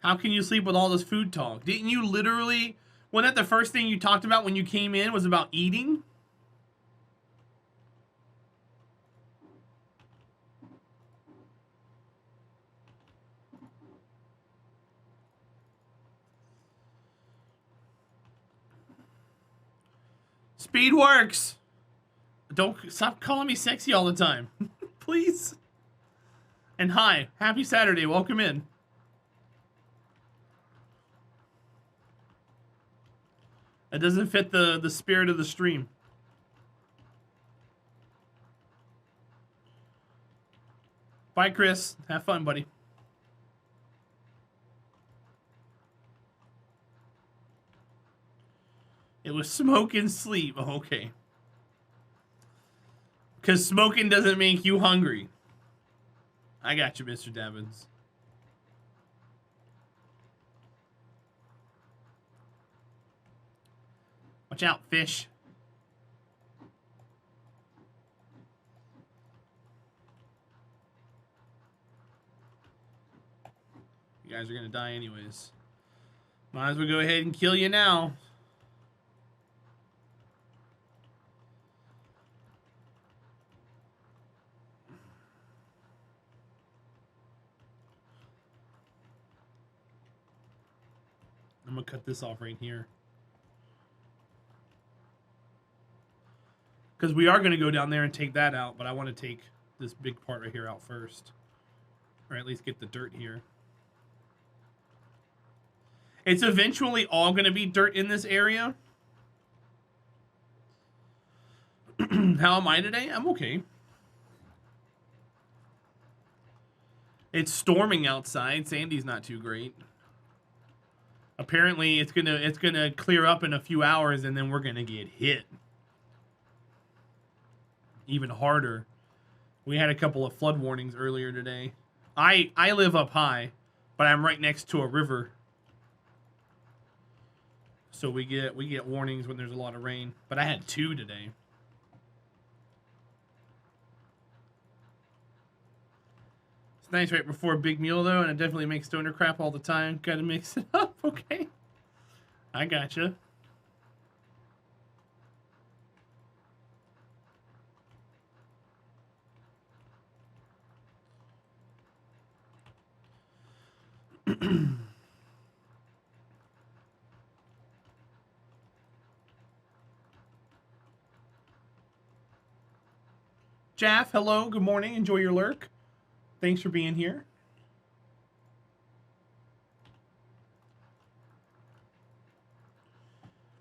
How can you sleep with all this food talk? Didn't you literally... Wasn't that the first thing you talked about when you came in was about eating? Speed works. Don't stop calling me sexy all the time. Please. And hi, happy Saturday. Welcome in. That doesn't fit the spirit of the stream. Bye, Chris. Have fun, buddy. It was smoke and sleep. Oh, okay. Because smoking doesn't make you hungry. I got you, Mr. Devins. Watch out, fish. You guys are going to die anyways. Might as well go ahead and kill you now. I'm going to cut this off right here. Because we are going to go down there and take that out, but I want to take this big part right here out first. Or at least get the dirt here. It's eventually all going to be dirt in this area. How am I today? I'm okay. It's storming outside. Sandy's not too great. Apparently, it's gonna clear up in a few hours, and then we're gonna get hit even harder. We had a couple of flood warnings earlier today. I live up high, but I'm right next to a river, so we get warnings when there's a lot of rain. But I had 2 today. It's nice right before a big meal, though, and it definitely makes stoner crap all the time. Gotta mix it up, okay? I gotcha. Jaff, hello, good morning. Enjoy your lurk. Thanks for being here.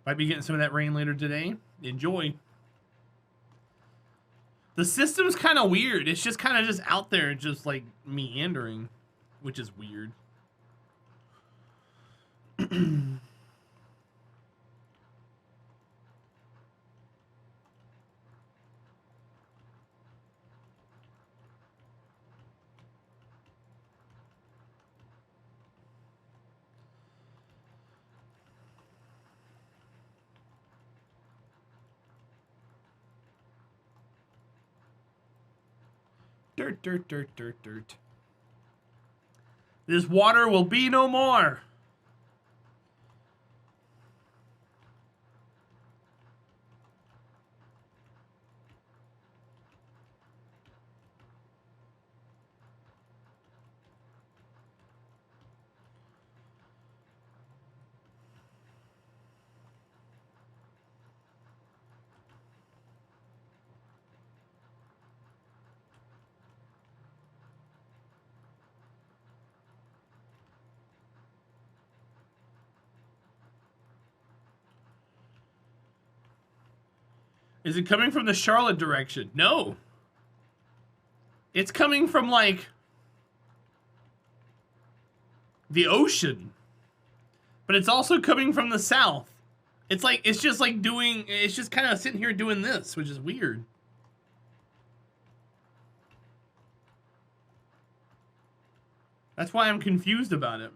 Might be getting some of that rain later today. Enjoy. The system's kind of weird. It's just kind of just out there, just like meandering, which is weird. Dirt, dirt, dirt, dirt, dirt. This water will be no more. Is it coming from the Charlotte direction? No. It's coming from, like, the ocean. But it's also coming from the south. It's like, it's just like doing, it's just kind of sitting here doing this, which is weird. That's why I'm confused about it.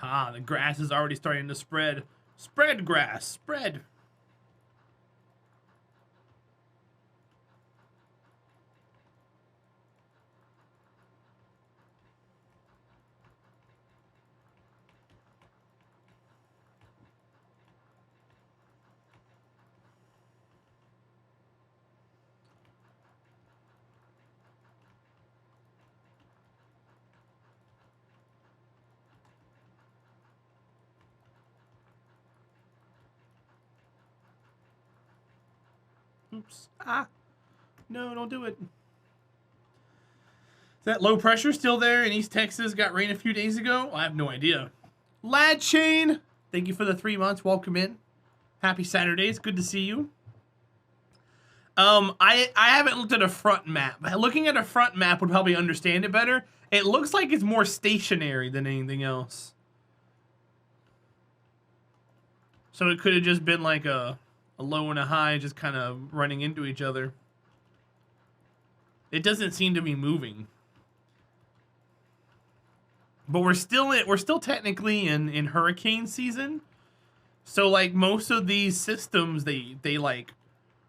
Ah, the grass is already starting to spread. Spread grass, spread. Oops. Ah. No, don't do it. Is that low pressure still there in East Texas? Got rain a few days ago? I have no idea. Lad Shane, thank you for the 3 months. Welcome in. Happy Saturdays. Good to see you. I haven't looked at a front map. Looking at a front map would probably understand it better. It looks like it's more stationary than anything else. So it could have just been like a low and a high just kind of running into each other. It doesn't seem to be moving. But we're still technically in hurricane season. So like most of these systems they like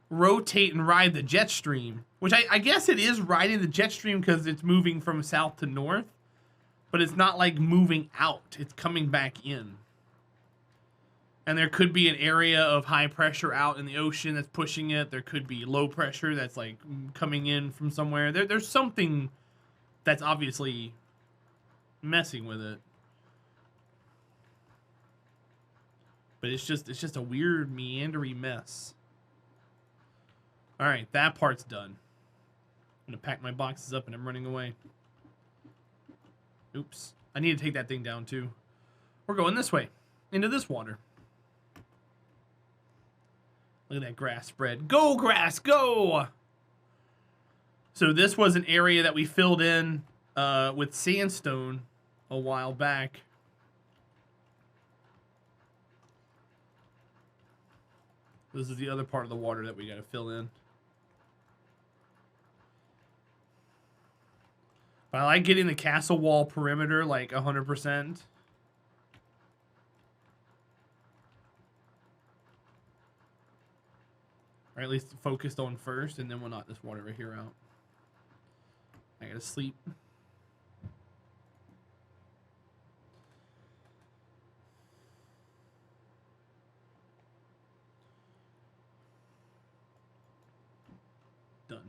rotate and ride the jet stream, which I guess it is riding the jet stream because it's moving from south to north, but it's not like moving out, it's coming back in. And there could be an area of high pressure out in the ocean that's pushing it. There could be low pressure that's like coming in from somewhere. There's something that's obviously messing with it. But it's just a weird meandery mess. All right, that part's done. I'm gonna pack my boxes up and I'm running away. Oops, I need to take that thing down too. We're going this way, into this water. Look at that grass spread. Go, grass, go! So this was an area that we filled in with sandstone a while back. This is the other part of the water that we got to fill in. But I like getting the castle wall perimeter like 100%. Or at least focused on first, and then we'll knock this water right here out. I gotta sleep. Done.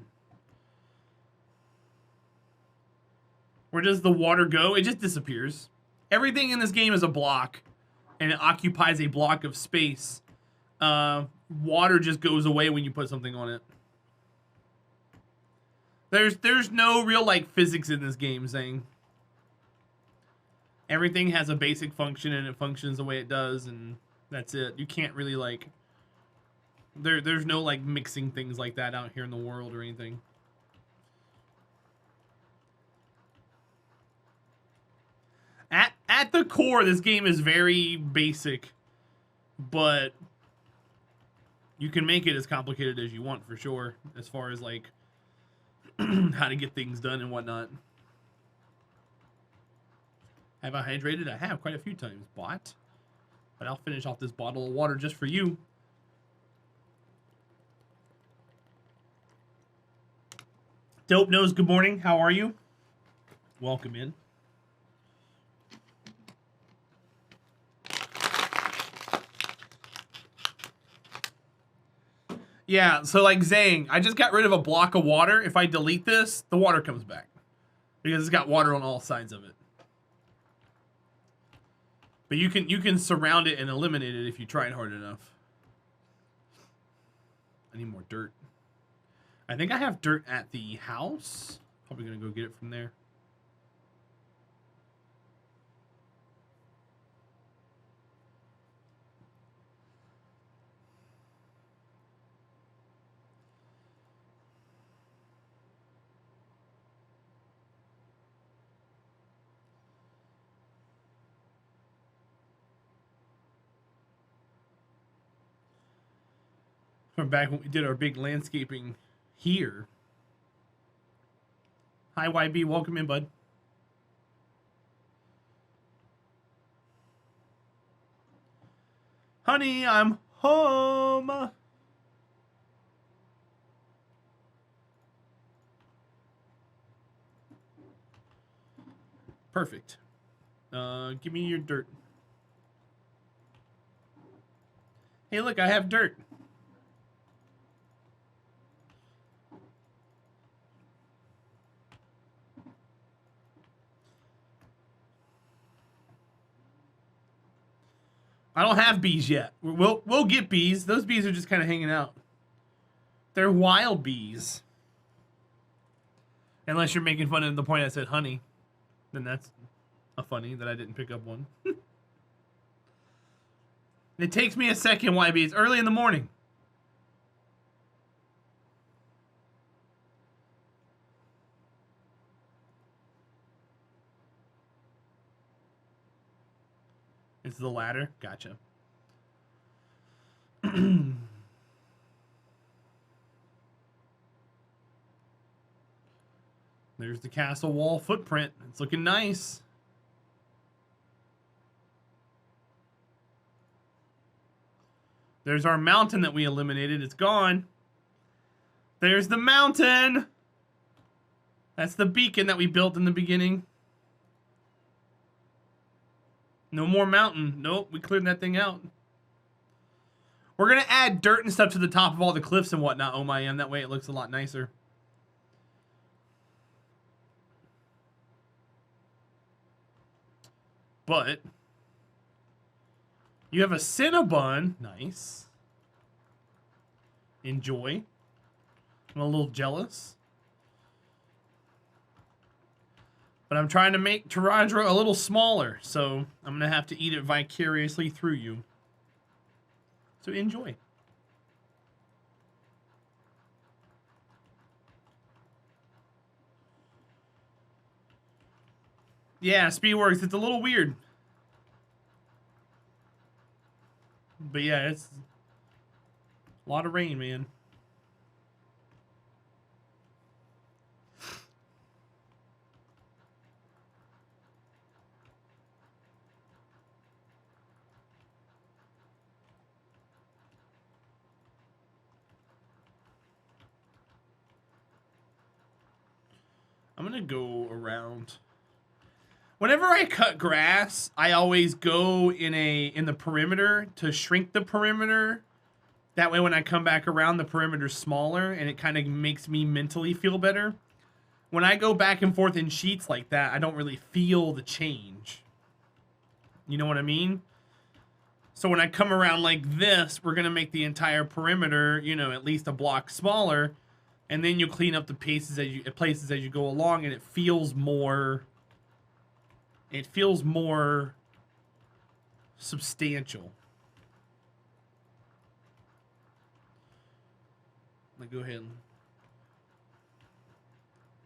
Where does the water go? It just disappears. Everything in this game is a block, and it occupies a block of space. Water just goes away when you put something on it. There's no real like physics in this game saying everything has a basic function and it functions the way it does, and that's it. You can't really like there's no like mixing things like that out here in the world or anything. At the core, this game is very basic, but you can make it as complicated as you want for sure, as far as like how to get things done and whatnot. Have I hydrated? I have quite a few times, bot. But I'll finish off this bottle of water just for you. Dope Nose, good morning. How are you? Welcome in. Yeah, so like Zang, I just got rid of a block of water. If I delete this, the water comes back. Because it's got water on all sides of it. But you can surround it and eliminate it if you try it hard enough. I need more dirt. I think I have dirt at the house. Probably gonna go get it from there. From back when we did our big landscaping here. Hi YB, welcome in, bud. Honey, I'm home. Perfect. Give me your dirt. Hey, look, I have dirt. I don't have bees yet. We'll get bees. Those bees are just kind of hanging out. They're wild bees. Unless you're making fun of the point I said honey. Then that's a funny that I didn't pick up one. It takes me a second, YB. It's early in the morning. It's the ladder. Gotcha. There's the castle wall footprint. It's looking nice. There's our mountain that we eliminated. It's gone. There's the mountain. That's the beacon that we built in the beginning. No more mountain. Nope, we cleared that thing out. We're going to add dirt and stuff to the top of all the cliffs and whatnot, oh my, that way it looks a lot nicer. But you have a Cinnabon. Nice. Enjoy. I'm a little jealous. But I'm trying to make Terahdra a little smaller, so I'm going to have to eat it vicariously through you. So enjoy. Yeah, Speedworks, it's a little weird. But yeah, it's a lot of rain, man. I'm gonna go around. Whenever I cut grass, I always go in the perimeter to shrink the perimeter. That way when I come back around, the perimeter's smaller and it kind of makes me mentally feel better. When I go back and forth in sheets like that, I don't really feel the change. You know what I mean? So when I come around like this, we're gonna make the entire perimeter, you know, at least a block smaller. And then you clean up the places as you go along, and it feels more substantial. Like, go ahead.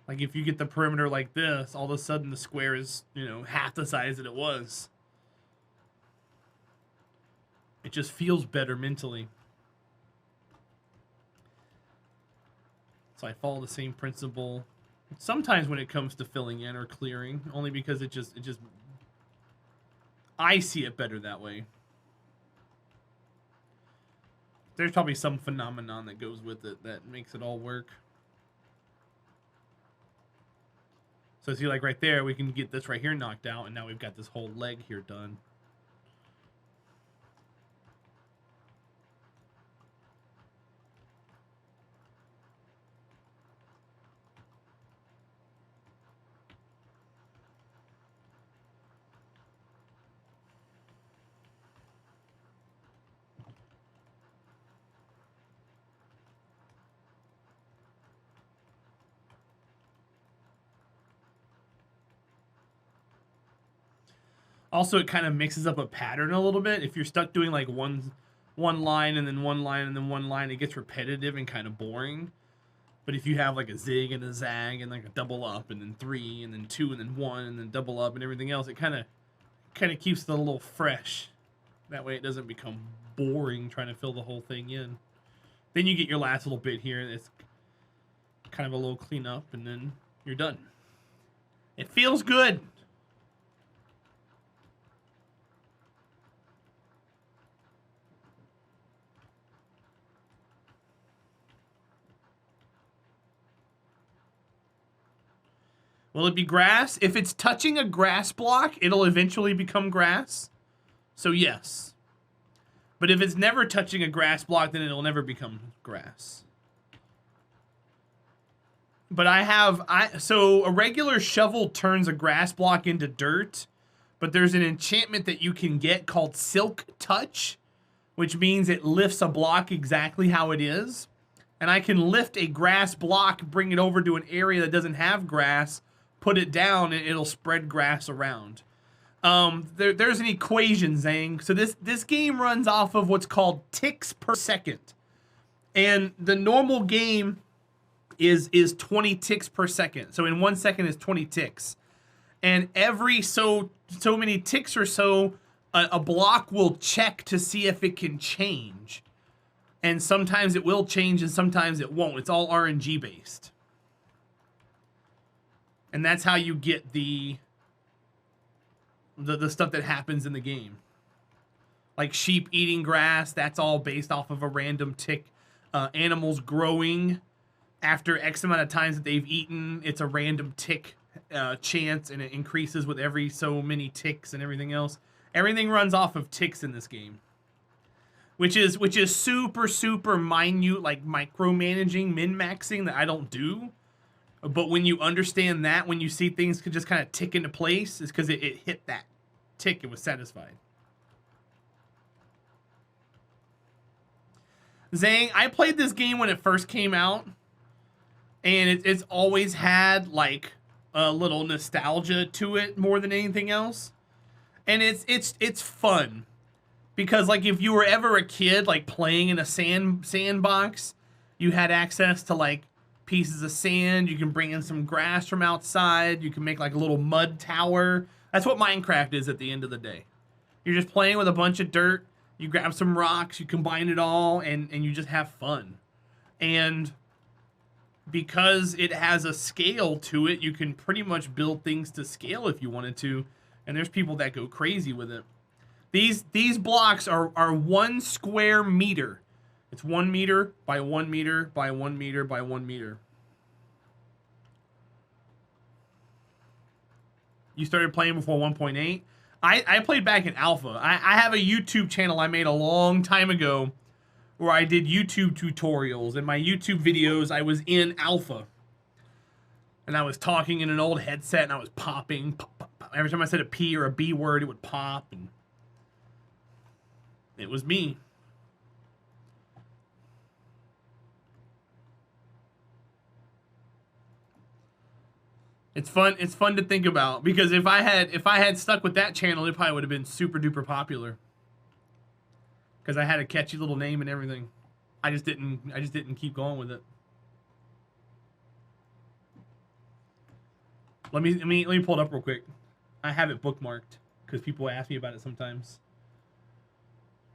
Like, if you get the perimeter like this, all of a sudden the square is, you know, half the size that it was. It just feels better mentally. So I follow the same principle sometimes when it comes to filling in or clearing, only because it just I see it better that way. There's probably some phenomenon that goes with it that makes it all work. So see, like right there, we can get this right here knocked out, and now we've got this whole leg here done. Also, it kind of mixes up a pattern a little bit. If you're stuck doing like one line and then one line and then one line, it gets repetitive and kind of boring. But if you have like a zig and a zag and like a double up and then 3 and then 2 and then 1 and then double up and everything else, it kind of keeps it a little fresh. That way it doesn't become boring trying to fill the whole thing in. Then you get your last little bit here. It's kind of a little cleanup and then you're done. It feels good. Will it be grass? If it's touching a grass block, it'll eventually become grass. So yes. But if it's never touching a grass block, then it'll never become grass. But so a regular shovel turns a grass block into dirt, but there's an enchantment that you can get called Silk Touch, which means it lifts a block exactly how it is. And I can lift a grass block, bring it over to an area that doesn't have grass, put it down, and it'll spread grass around. There's an equation, Zang. So this game runs off of what's called ticks per second. And the normal game is 20 ticks per second. So in 1 second is 20 ticks. And every so many ticks or so, a block will check to see if it can change. And sometimes it will change and sometimes it won't. It's all RNG based. And that's how you get the stuff that happens in the game. Like sheep eating grass, that's all based off of a random tick. Animals growing after X amount of times that they've eaten, it's a random tick chance, and it increases with every so many ticks and everything else. Everything runs off of ticks in this game. Which is super, super minute, like micromanaging, min-maxing that I don't do. But when you understand that, when you see things could just kind of tick into place, it's because it hit that tick, it was satisfied. Zang, I played this game when it first came out, and it's always had like a little nostalgia to it more than anything else. And it's fun. Because like if you were ever a kid like playing in a sandbox, you had access to like pieces of sand, you can bring in some grass from outside, you can make like a little mud tower. That's what Minecraft is at the end of the day. You're just playing with a bunch of dirt, you grab some rocks, you combine it all, and you just have fun. And because it has a scale to it, you can pretty much build things to scale if you wanted to, and there's people that go crazy with it. These blocks are 1 square meter. It's 1 meter by 1 meter by 1 meter by 1 meter. You started playing before 1.8? I played back in alpha. I have a YouTube channel I made a long time ago where I did YouTube tutorials. In my YouTube videos, I was in alpha. And I was talking in an old headset and I was popping. Pop, pop, pop. Every time I said a P or a B word, it would pop. And it was me. It's fun to think about, because if I had stuck with that channel, it probably would have been super duper popular. Because I had a catchy little name and everything. I just didn't keep going with it. Let me pull it up real quick. I have it bookmarked because people ask me about it sometimes.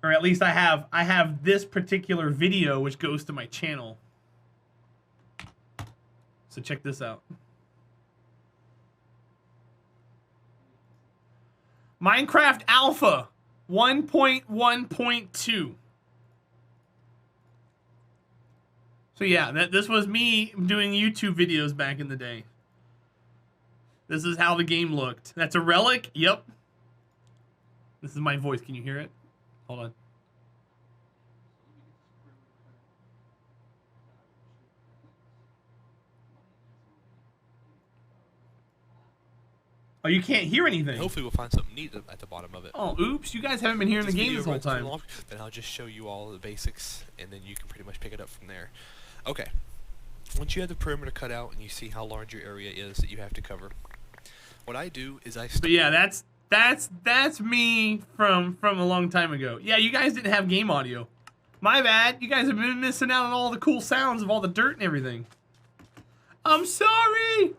Or at least I have this particular video which goes to my channel. So check this out. Minecraft Alpha 1.1.2. So yeah, this was me doing YouTube videos back in the day. This is how the game looked. That's a relic? Yep. This is my voice. Can you hear it? Hold on. Oh, you can't hear anything. Hopefully we'll find something neat at the bottom of it. Oh, oops. You guys haven't been hearing the game this whole time. Then I'll just show you all the basics, and then you can pretty much pick it up from there. Okay. Once you have the perimeter cut out and you see how large your area is that you have to cover, what I do is But yeah, that's me from a long time ago. Yeah, you guys didn't have game audio. My bad. You guys have been missing out on all the cool sounds of all the dirt and everything. I'm sorry.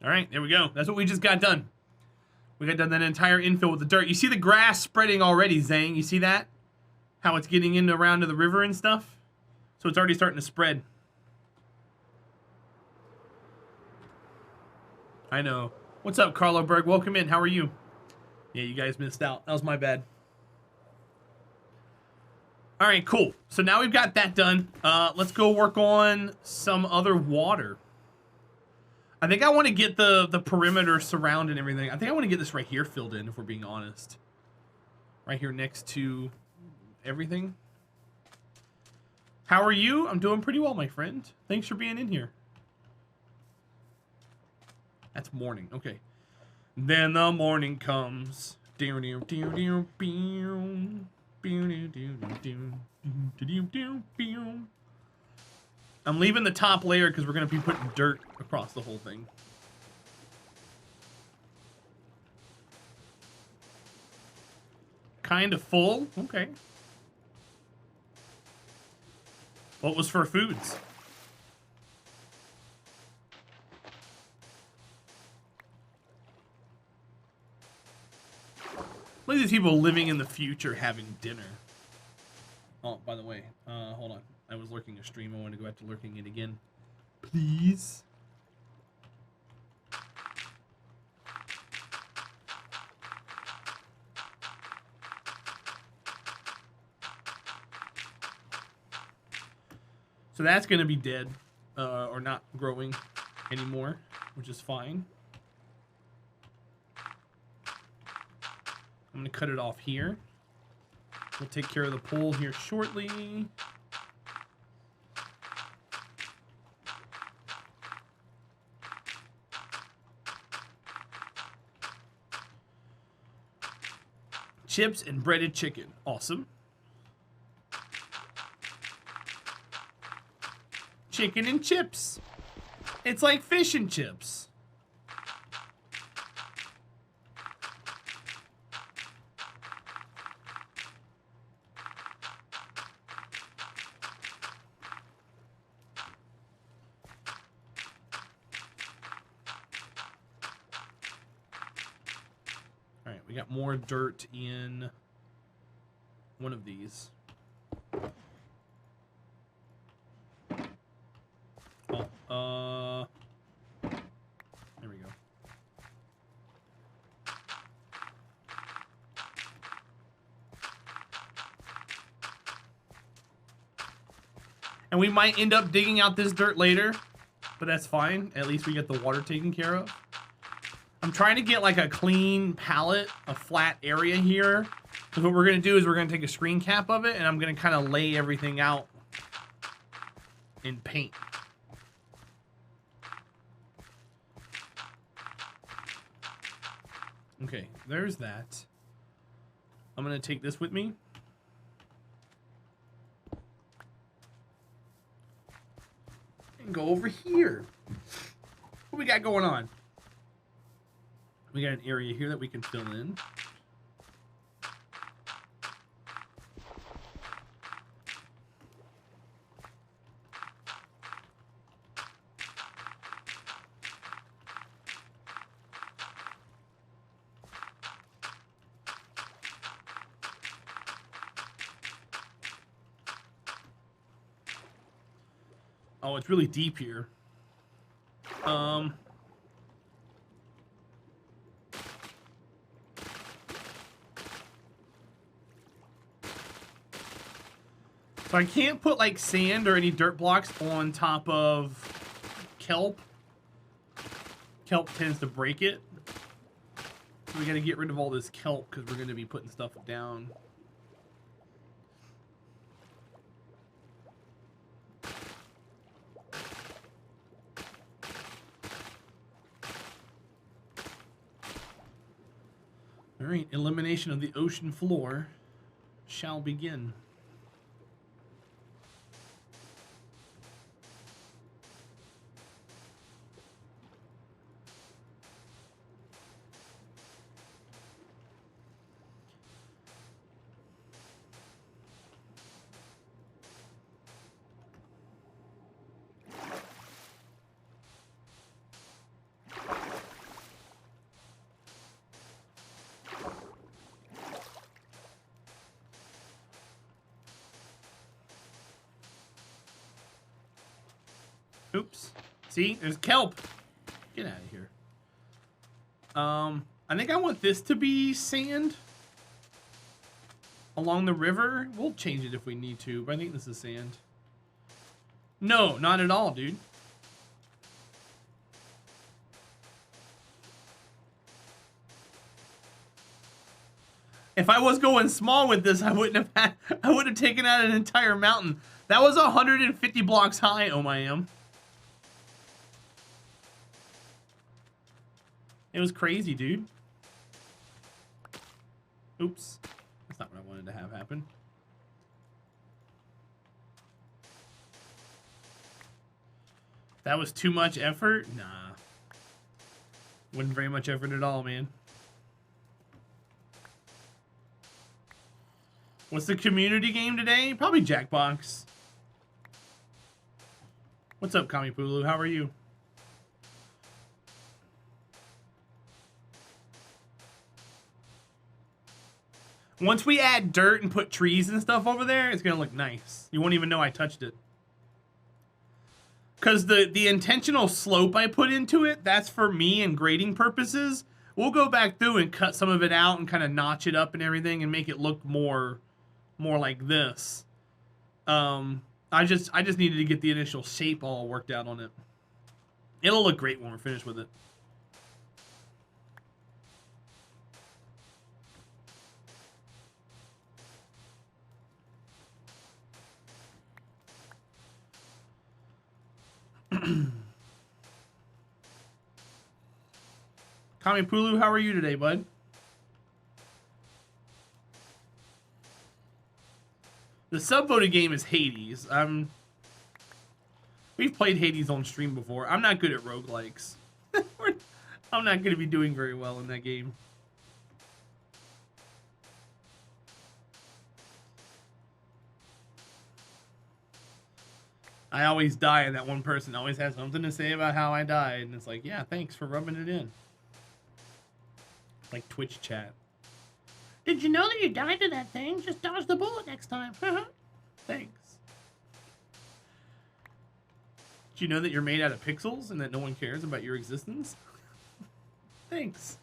All right, there we go. That's what we just got done. We got done that entire infill with the dirt. You see the grass spreading already, Zang. You see that? How it's getting into around to the river and stuff? So it's already starting to spread. I know. What's up, Carlo Berg? Welcome in. How are you? Yeah, you guys missed out. That was my bad. All right, cool. So now we've got that done. Let's go work on some other water. I think I want to get the perimeter surround and everything. I think I want to get this right here filled in, if we're being honest. Right here next to everything. How are you? I'm doing pretty well, my friend. Thanks for being in here. That's morning. Okay. Then the morning comes. I'm leaving the top layer because we're going to be putting dirt across the whole thing. Kind of full? Okay. What was for foods? Look at these people living in the future having dinner. Oh, by the way, hold on. I was lurking a stream. I want to go back to lurking it again. Please. So that's going to be dead, or not growing anymore, which is fine. I'm going to cut it off here. We'll take care of the pool here shortly. Chips and breaded chicken. Awesome. Chicken and chips. It's like fish and chips. All right, we got more dirt in one of these. There we go. And we might end up digging out this dirt later, but that's fine. At least we get the water taken care of. I'm trying to get like a clean palette, a flat area here. Because what we're going to do is we're going to take a screen cap of it, and I'm going to kind of lay everything out in paint. Okay, there's that. I'm going to take this with me. And go over here. What we got going on? We got an area here that we can fill in. Oh, it's really deep here. So I can't put like sand or any dirt blocks on top of kelp. Kelp tends to break it. So we got to get rid of all this kelp because we're going to be putting stuff down. All right, elimination of the ocean floor shall begin. Oops. See? There's kelp. Get out of here. I think I want this to be sand. Along the river? We'll change it if we need to, but I think this is sand. No, not at all, dude. If I was going small with this, I would have taken out an entire mountain. That was 150 blocks high, oh my am. It was crazy, dude. Oops. That's not what I wanted to have happen. That was too much effort? Nah. Wasn't very much effort at all, man. What's the community game today? Probably Jackbox. What's up, Kamipulu? How are you? Once we add dirt and put trees and stuff over there, it's gonna look nice. You won't even know I touched it. Because the intentional slope I put into it, that's for me and grading purposes. We'll go back through and cut some of it out and kind of notch it up and everything and make it look more like this. I just needed to get the initial shape all worked out on it. It'll look great when we're finished with it. Kamipulu, how are you today, bud? The sub-voted game is Hades. We've played Hades on stream before. I'm not good at roguelikes. I'm not going to be doing very well in that game. I always die, and that one person always has something to say about how I died. And it's like, yeah, thanks for rubbing it in. Like Twitch chat. Did you know that you died to that thing? Just dodge the bullet next time. Thanks. Did you know that you're made out of pixels and that no one cares about your existence? Thanks.